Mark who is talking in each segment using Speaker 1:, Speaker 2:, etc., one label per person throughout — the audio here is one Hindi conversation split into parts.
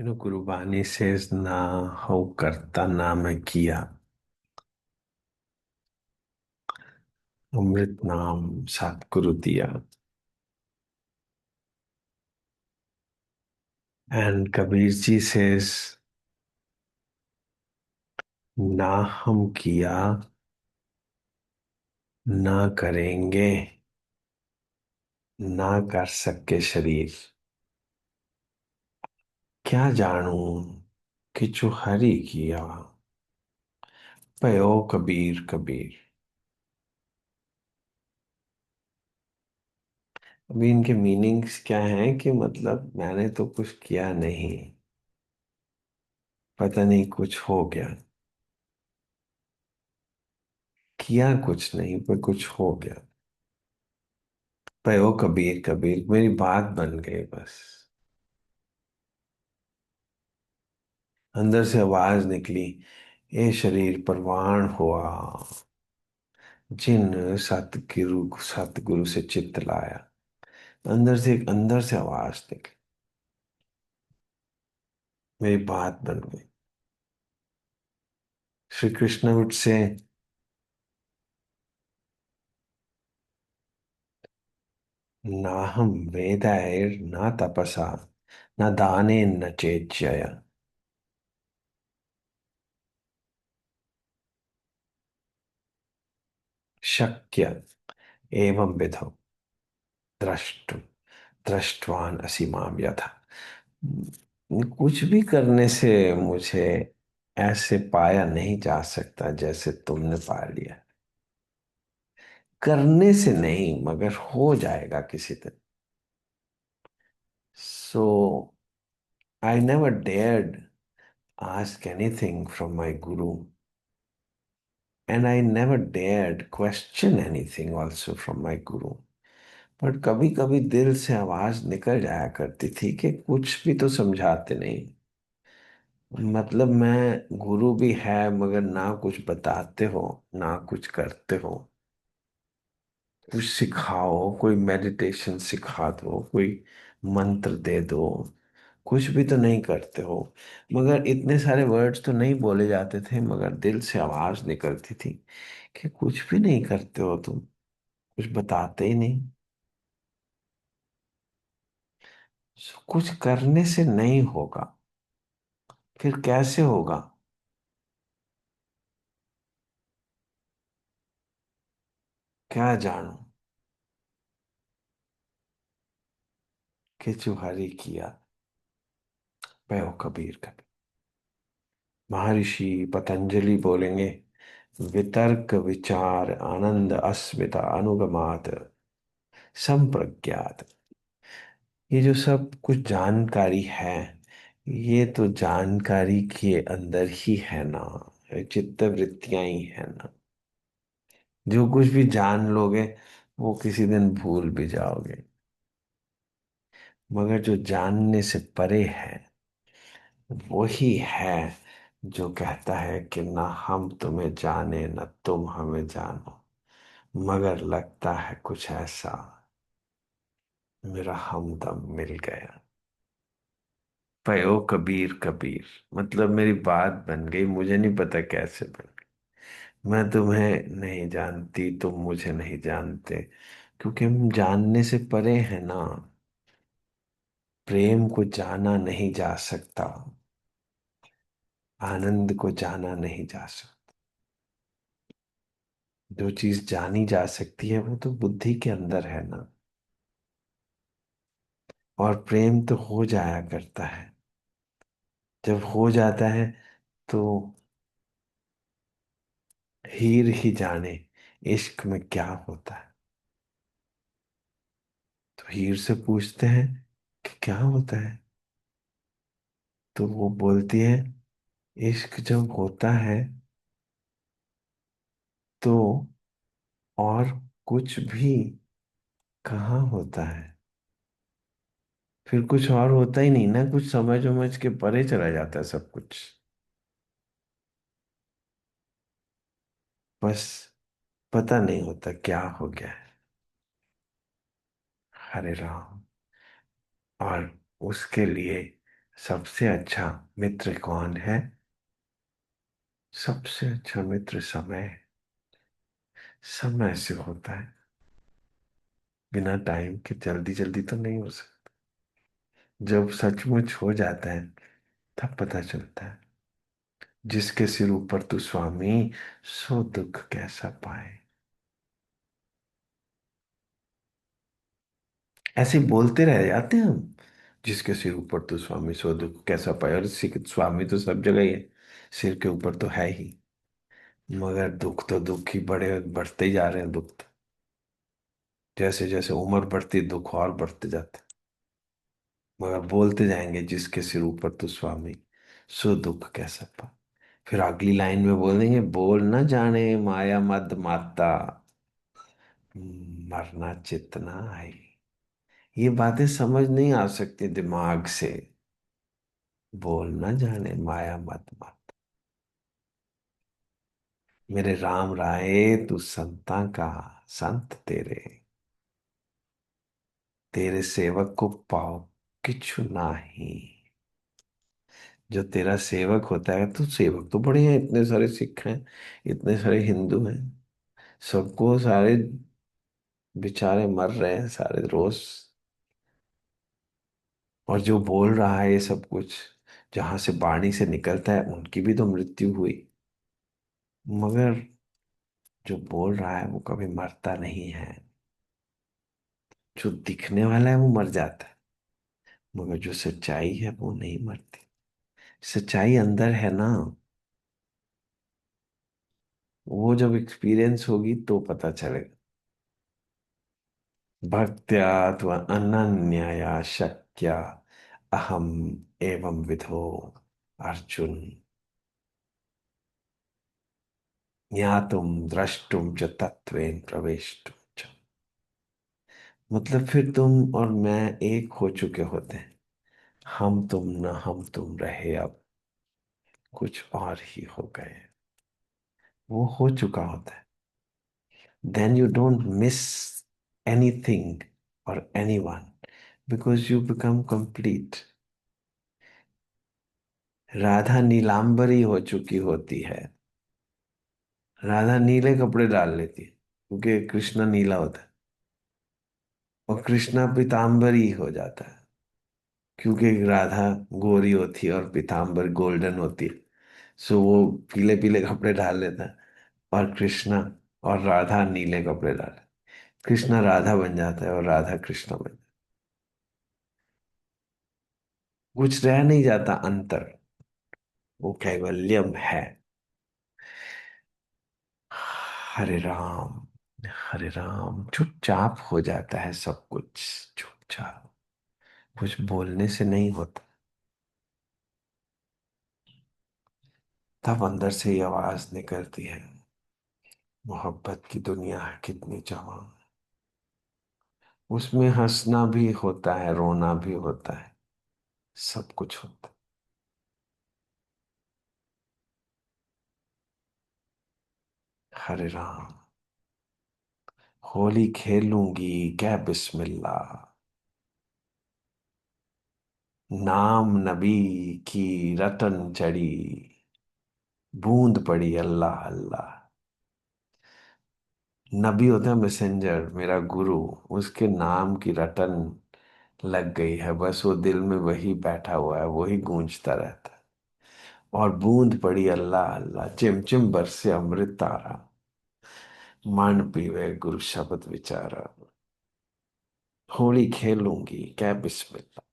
Speaker 1: Gurbani says, ना हो करता ना मैं किया, अमृत नाम सतगुरु दिया. And Kabir ji says, ना हम किया, ना करेंगे, ना कर सके शरीर. क्या जानूं कि जो हरि किया, पयो कबीर कबीर. अभी इनके मीनिंग्स क्या हैं कि मतलब मैंने तो कुछ किया नहीं, पता नहीं कुछ हो गया. किया कुछ नहीं पर कुछ हो गया. पयो कबीर कबीर, मेरी बात बन गई बस. अंदर से आवाज निकली, ए शरीर परवान हुआ, जिन सतगुरु से चित्त लाया. अंदर से आवाज निकली, मेरी बात बन गई. श्री कृष्ण would say, नाहम वेदैर न तपसा न दाने न चेज्यया. शक्य एवं विधो द्रष्टुम दृष्टवान असि माम यथा. कुछ भी करने से मुझे ऐसे पाया नहीं जा सकता जैसे तुमने पा लिया. करने से नहीं मगर हो जाएगा किसी दिन. So I never dared ask anything from my guru, and I never dared question anything also from my guru. But कभी कभी दिल से आवाज निकल जाया करती थी कि कुछ भी तो समझाते नहीं. मतलब मैं गुरु भी है मगर ना कुछ बताते हो, ना कुछ करते हो. कुछ सिखाओ, कोई मेडिटेशन सिखा दो, कोई मंत्र दे दो, कुछ भी तो नहीं करते हो. मगर इतने सारे वर्ड्स तो नहीं बोले जाते थे मगर दिल से आवाज निकलती थी कि कुछ भी नहीं करते हो तुम, कुछ बताते ही नहीं. कुछ करने से नहीं होगा, फिर कैसे होगा? क्या जानू कि चुहरी किया, मैं हो कबीर कबीर. महर्षि पतंजलि बोलेंगे, वितर्क विचार आनंद अस्मिता अनुगमात संप्रज्ञात. ये जो सब कुछ जानकारी है, ये तो जानकारी के अंदर ही है ना. ये चित्त वृत्तियां ही है ना. जो कुछ भी जान लोगे वो किसी दिन भूल भी जाओगे. मगर जो जानने से परे है वही है जो कहता है कि ना हम तुम्हें जाने न तुम हमें जानो, मगर लगता है कुछ ऐसा, मेरा हमदम मिल गया. पयो कबीर कबीर, मतलब मेरी बात बन गई. मुझे नहीं पता कैसे बन गई. मैं तुम्हें नहीं जानती, तुम मुझे नहीं जानते, क्योंकि हम जानने से परे हैं ना. प्रेम को जाना नहीं जा सकता, आनंद को जाना नहीं जा सकता. जो चीज जानी जा सकती है वो तो बुद्धि के अंदर है ना. और प्रेम तो हो जाया करता है. जब हो जाता है तो हीर ही जाने इश्क में क्या होता है. तो हीर से पूछते हैं कि क्या होता है, तो वो बोलती है, इश्क जब होता है तो और कुछ भी कहाँ होता है. फिर कुछ और होता ही नहीं ना, कुछ समझ उमझ के परे चला जाता है सब कुछ. बस पता नहीं होता क्या हो गया है. हरे राम. और उसके लिए सबसे अच्छा मित्र कौन है? सबसे अच्छा मित्र समय है। समय से होता है, बिना टाइम के जल्दी जल्दी तो नहीं हो सकता। जब सचमुच हो जाता है तब पता चलता है। जिसके सिर ऊपर तू स्वामी, सो दुख कैसा पाए। ऐसे बोलते रह जाते हैं हम। जिसके सिर ऊपर तू स्वामी, सो दुख कैसा पाए। और स्वामी तो सब जगह ही है, सिर के ऊपर तो है ही। मगर दुख तो दुख ही बढ़ते ही जा रहे हैं दुख तो। जैसे जैसे उम्र बढ़ती दुख और बढ़ते जाते हैं। मगर बोलते जाएंगे जिसके सिर ऊपर तू स्वामी, सो दुख कैसा पाए। फिर अगली लाइन में बोलेंगे, बोल न जाने माया मद माता, मरना चितना आई। ये बातें समझ नहीं आ सकती दिमाग से। बोल न जाने माया मत मत। मेरे राम राय तू संता का, संत तेरे, तेरे सेवक को पाओ किछु नाही। जो तेरा सेवक होता है, तो सेवक तो बड़े हैं, इतने सारे सिख हैं, इतने सारे हिंदू हैं, सबको सारे बेचारे मर रहे हैं सारे रोज। और जो बोल रहा है ये सब कुछ, जहां से वाणी से निकलता है, उनकी भी तो मृत्यु हुई। मगर जो बोल रहा है वो कभी मरता नहीं है। जो दिखने वाला है वो मर जाता है, मगर जो सच्चाई है वो नहीं मरती। सच्चाई अंदर है ना। वो जब एक्सपीरियंस होगी तो पता चलेगा। भक्त्या त्व अनन्यया शक्या अहम एवं विधो अर्जुन, ज्ञातुम द्रष्टुम च तत्वेन प्रवेष्टुम च। मतलब फिर तुम और मैं एक हो चुके होते हैं। हम तुम न हम तुम रहे, अब कुछ और ही हो गए। वो हो चुका होता है। Then you don't miss anything or anyone because you become complete. Radha Neelambari हो चुकी होती है। राधा नीले कपड़े डाल लेती है क्योंकि कृष्णा नीला होता है। और कृष्णा पीतांबरी हो जाता है क्योंकि राधा गोरी होती है और पीतांबर गोल्डन होती है। सो वो पीले पीले कपड़े डाल लेता है। और कृष्णा और राधा नीले कपड़े डाल, कृष्णा राधा बन जाता है और राधा कृष्णा बन जाता है। कुछ रह नहीं जाता अंतर, वो कैवल्यम है। हरे राम, हरे राम। चुपचाप हो जाता है सब कुछ, चुपचाप। कुछ बोलने से नहीं होता। तब अंदर से ये आवाज निकलती है, मोहब्बत की दुनिया है कितनी जवान। उसमें हंसना भी होता है, रोना भी होता है, सब कुछ होता है। हरे राम। होली खेलूंगी क्या बिस्मिल्लाह, नाम नबी की रटन चढ़ी, बूंद पड़ी अल्लाह अल्लाह। नबी होता है मैसेंजर, मेरा गुरु। उसके नाम की रटन लग गई है, बस वो दिल में वही बैठा हुआ है, वही गूंजता रहता है। और बूंद पड़ी अल्लाह अल्लाह, चिम चिम बरसे अमृत तारा, मन पीवे गुरु शब्द विचारा। होली खेलूंगी क्या बिस्मिल्लाह।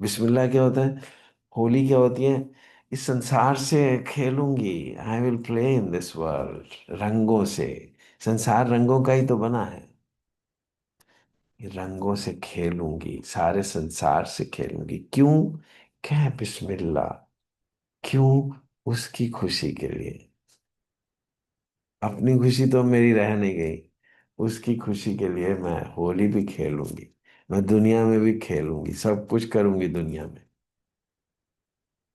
Speaker 1: बिस्मिल्लाह क्या होता है? होली क्या होती है? इस संसार से खेलूंगी, I will play in this world. रंगों से, संसार रंगों का ही तो बना है। रंगों से खेलूंगी, सारे संसार से खेलूंगी। क्यों? क्या बिस्मिल्लाह। क्यों? उसकी खुशी के लिए। अपनी खुशी तो मेरी रह नहीं गई, उसकी खुशी के लिए मैं होली भी खेलूंगी। मैं दुनिया में भी खेलूंगी, सब कुछ करूंगी दुनिया में।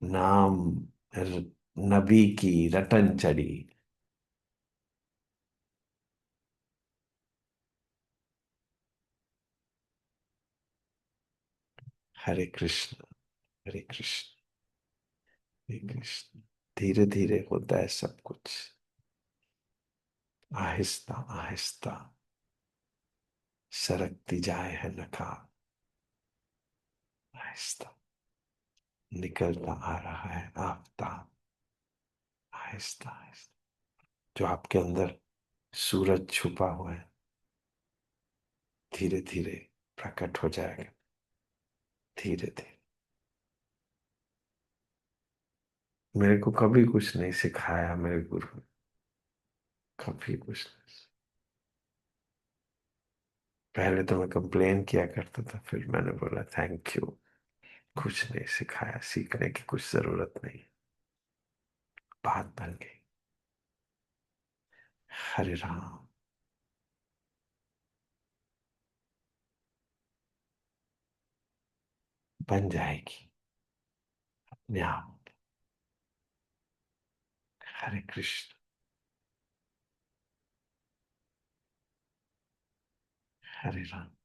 Speaker 1: नाम र- नबी की रटन चढ़ी। हरे कृष्ण, हरे कृष्ण। हे कृष्ण। धीरे धीरे होता है सब कुछ, आहिस्ता आहिस्ता सरकती जाए है नकाब, आहिस्ता निकलता आ रहा है आफताब, आहिस्ता आहिस्ता। जो आपके अंदर सूरज छुपा हुआ है धीरे धीरे प्रकट हो जाएगा, धीरे धीरे। मेरे को कभी कुछ नहीं सिखाया मेरे गुरु ने, कभी कुछ नहीं। पहले तो मैं कंप्लेन किया करता था, फिर मैंने बोला थैंक यू, कुछ नहीं सिखाया, सीखने की कुछ जरूरत नहीं। बात बन गई। हरे राम। बन जाएगी अपने आप। हरे कृष्ण। हरे राम।